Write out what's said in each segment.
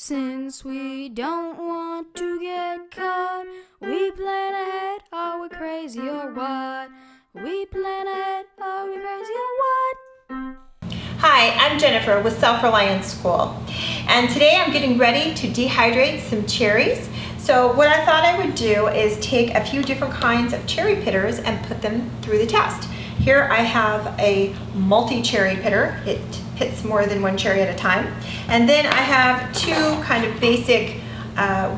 Since we don't want to get caught, we plan ahead, are we crazy or what? We plan ahead, are we crazy or what? Hi, I'm Jennifer with Self-Reliance School, and today I'm getting ready to dehydrate some cherries. So what I thought I would do is take a few different kinds of cherry pitters and put them through the test. Here I have a multi-cherry pitter. It pits more than one cherry at a time. And then I have two kind of basic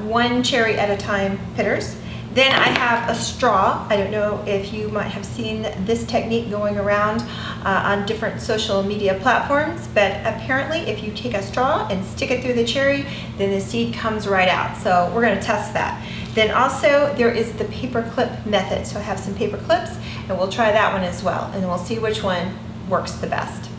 one cherry at a time pitters. Then I have a straw. I don't know if you might have seen this technique going around on different social media platforms, but apparently if you take a straw and stick it through the cherry, then the seed comes right out. So we're gonna test that. Then also there is the paper clip method. So I have some paper clips and we'll try that one as well, and we'll see which one works the best.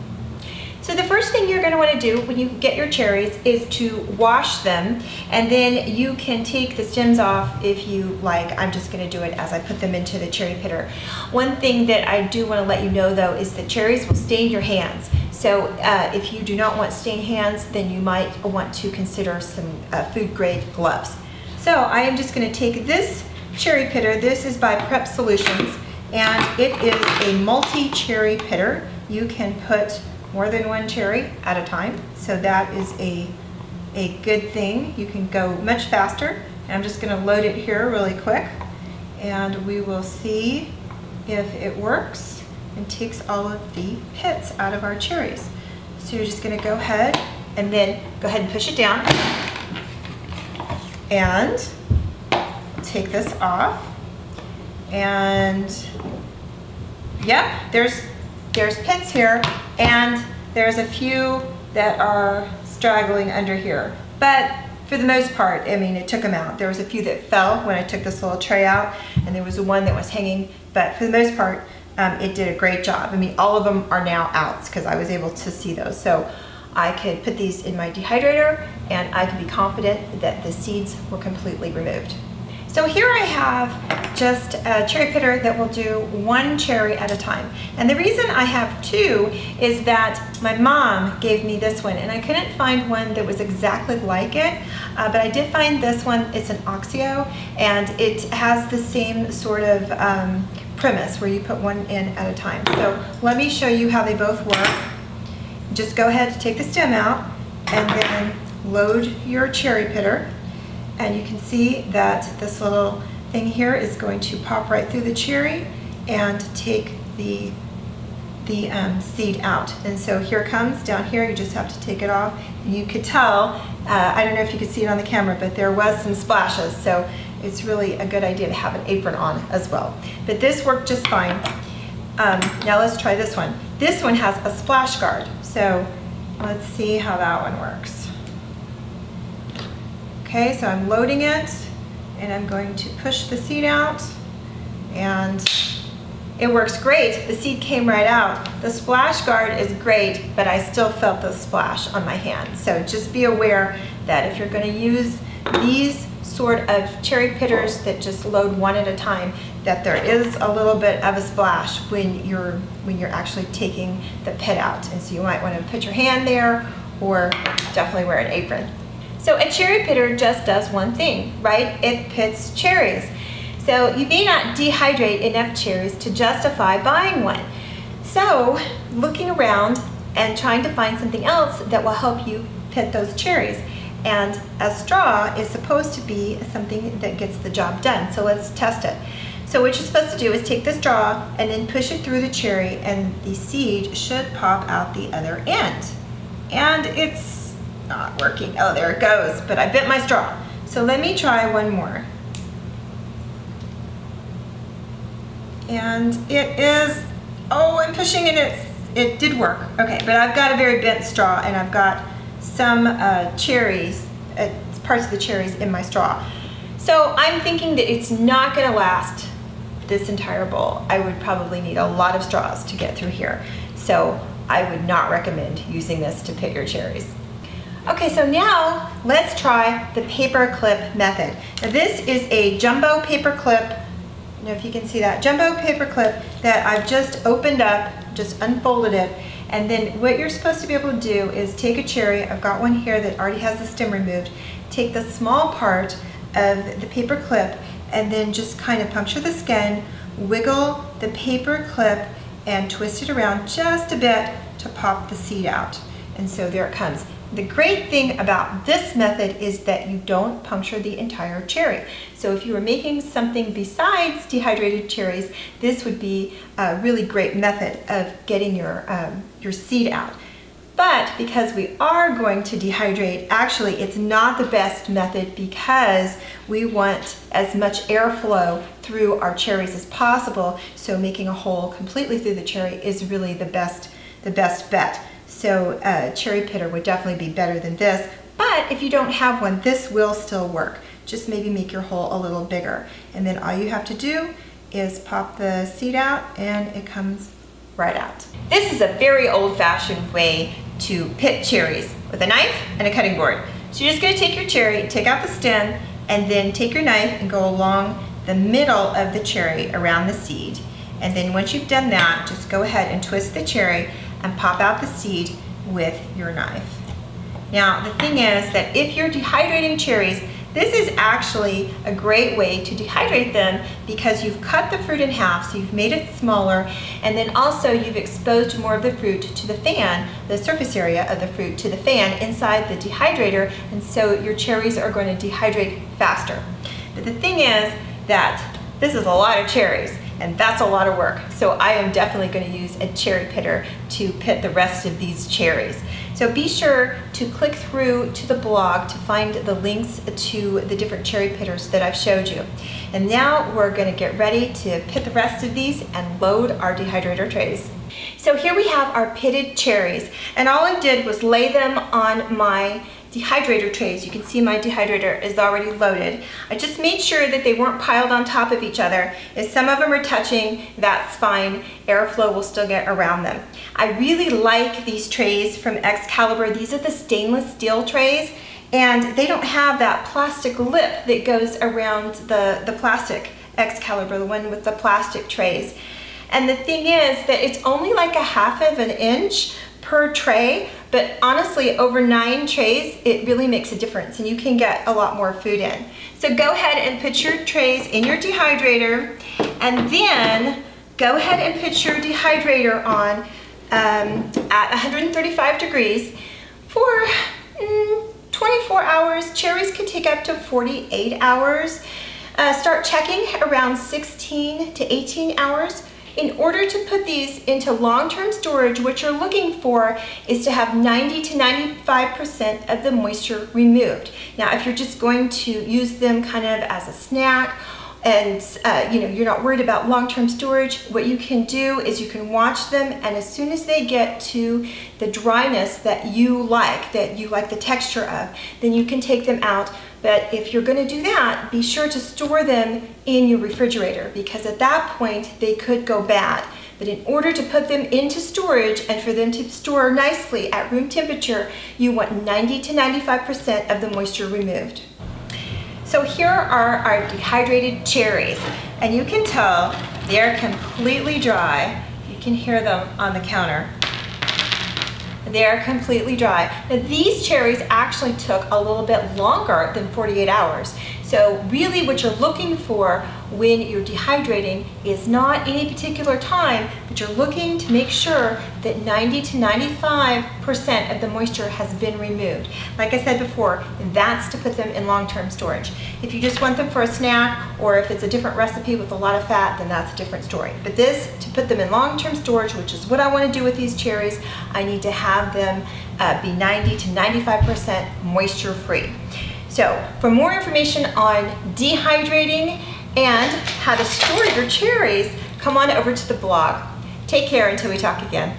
So the first thing you're going to want to do when you get your cherries is to wash them, and then you can take the stems off if you like. I'm just going to do it as I put them into the cherry pitter. One thing that I do want to let you know though is that cherries will stain your hands. So if you do not want stained hands, then you might want to consider some food grade gloves. So I am just going to take this cherry pitter. This is by Prep Solutions, and it is a multi-cherry pitter. You can put more than one cherry at a time, so that is a good thing. You can go much faster. And I'm just going to load it here really quick, and we will see if it works and takes all of the pits out of our cherries. So you're just going to go ahead and push it down and take this off. And yep, there's pits here, and there's a few that are straggling under here. But for the most part, I mean, it took them out. There was a few that fell when I took this little tray out, and there was one that was hanging, but for the most part, it did a great job. I mean, all of them are now out because I was able to see those. So I could put these in my dehydrator, and I could be confident that the seeds were completely removed. So here I have just a cherry pitter that will do one cherry at a time. And the reason I have two is that my mom gave me this one, and I couldn't find one that was exactly like it, but I did find this one. It's an Oxio, and it has the same sort of premise where you put one in at a time. So let me show you how they both work. Just go ahead and take the stem out and then load your cherry pitter. And you can see that this little thing here is going to pop right through the cherry and take the seed out. And so here it comes down here. You just have to take it off. And you could tell, I don't know if you could see it on the camera, but there was some splashes. So it's really a good idea to have an apron on as well. But this worked just fine. Now let's try this one. This one has a splash guard. So let's see how that one works. Okay, so I'm loading it, and I'm going to push the seed out, and it works great. The seed came right out. The splash guard is great, but I still felt the splash on my hand. So just be aware that if you're going to use these sort of cherry pitters that just load one at a time, that there is a little bit of a splash when you're actually taking the pit out. And so you might want to put your hand there, or definitely wear an apron. So a cherry pitter just does one thing, right? It pits cherries. So you may not dehydrate enough cherries to justify buying one. So looking around and trying to find something else that will help you pit those cherries. And a straw is supposed to be something that gets the job done. So let's test it. So what you're supposed to do is take the straw and then push it through the cherry, and the seed should pop out the other end. And it's not working. Oh, there it goes, but I bit my straw. So let me try one more. And it is, oh, I'm pushing and it did work. Okay, but I've got a very bent straw, and I've got some cherries, parts of the cherries in my straw. So I'm thinking that it's not gonna last this entire bowl. I would probably need a lot of straws to get through here. So I would not recommend using this to pit your cherries. Okay, so now let's try the paper clip method. Now this is a jumbo paper clip. I don't know if you can see that. Jumbo paper clip that I've just opened up, just unfolded it, And then what you're supposed to be able to do is take a cherry, I've got one here that already has the stem removed, take the small part of the paper clip and then just kind of puncture the skin, wiggle the paper clip and twist it around just a bit to pop the seed out. And so there it comes. The great thing about this method is that you don't puncture the entire cherry. So if you were making something besides dehydrated cherries, this would be a really great method of getting your seed out. But because we are going to dehydrate, actually it's not the best method because we want as much airflow through our cherries as possible. So making a hole completely through the cherry is really the best bet. So cherry pitter would definitely be better than this. But if you don't have one, this will still work. Just maybe make your hole a little bigger. And then all you have to do is pop the seed out and it comes right out. This is a very old-fashioned way to pit cherries with a knife and a cutting board. So you're just going to take your cherry, take out the stem, and then take your knife and go along the middle of the cherry around the seed. And then once you've done that, just go ahead and twist the cherry and pop out the seed with your knife. Now the thing is that if you're dehydrating cherries, this is actually a great way to dehydrate them because you've cut the fruit in half, so you've made it smaller, and then also you've exposed more of the fruit to the fan, the surface area of the fruit to the fan inside the dehydrator, and so your cherries are going to dehydrate faster. But the thing is that this is a lot of cherries, and that's a lot of work. So I am definitely going to use a cherry pitter to pit the rest of these cherries. So be sure to click through to the blog to find the links to the different cherry pitters that I've showed you. And now we're going to get ready to pit the rest of these and load our dehydrator trays. So here we have our pitted cherries, and all I did was lay them on my dehydrator trays. You can see my dehydrator is already loaded. I just made sure that they weren't piled on top of each other. If some of them are touching, that's fine. Airflow will still get around them. I really like these trays from Excalibur. These are the stainless steel trays, and they don't have that plastic lip that goes around the plastic Excalibur, the one with the plastic trays. And the thing is that it's only like 1/2 of an inch per tray, but honestly over 9 trays it really makes a difference and you can get a lot more food in. So go ahead and put your trays in your dehydrator, and then go ahead and put your dehydrator on at 135 degrees for 24 hours. Cherries can take up to 48 hours. Start checking around 16 to 18 hours. In order to put these into long-term storage, what you're looking for is to have 90 to 95% of the moisture removed. Now, if you're just going to use them kind of as a snack and you're not worried about long-term storage, what you can do is you can watch them, and as soon as they get to the dryness that you like the texture of, then you can take them out. But if you're going to do that, be sure to store them in your refrigerator, because at that point they could go bad. But in order to put them into storage and for them to store nicely at room temperature, you want 90 to 95% of the moisture removed. So here are our dehydrated cherries, and you can tell they're completely dry. You can hear them on the counter. They're completely dry. Now these cherries actually took a little bit longer than 48 hours. So really what you're looking for when you're dehydrating is not any particular time, but you're looking to make sure that 90 to 95% of the moisture has been removed. Like I said before, that's to put them in long-term storage. If you just want them for a snack, or if it's a different recipe with a lot of fat, then that's a different story. But this, to put them in long-term storage, which is what I want to do with these cherries, I need to have them be 90 to 95% moisture-free. So for more information on dehydrating and how to store your cherries, come on over to the blog. Take care until we talk again.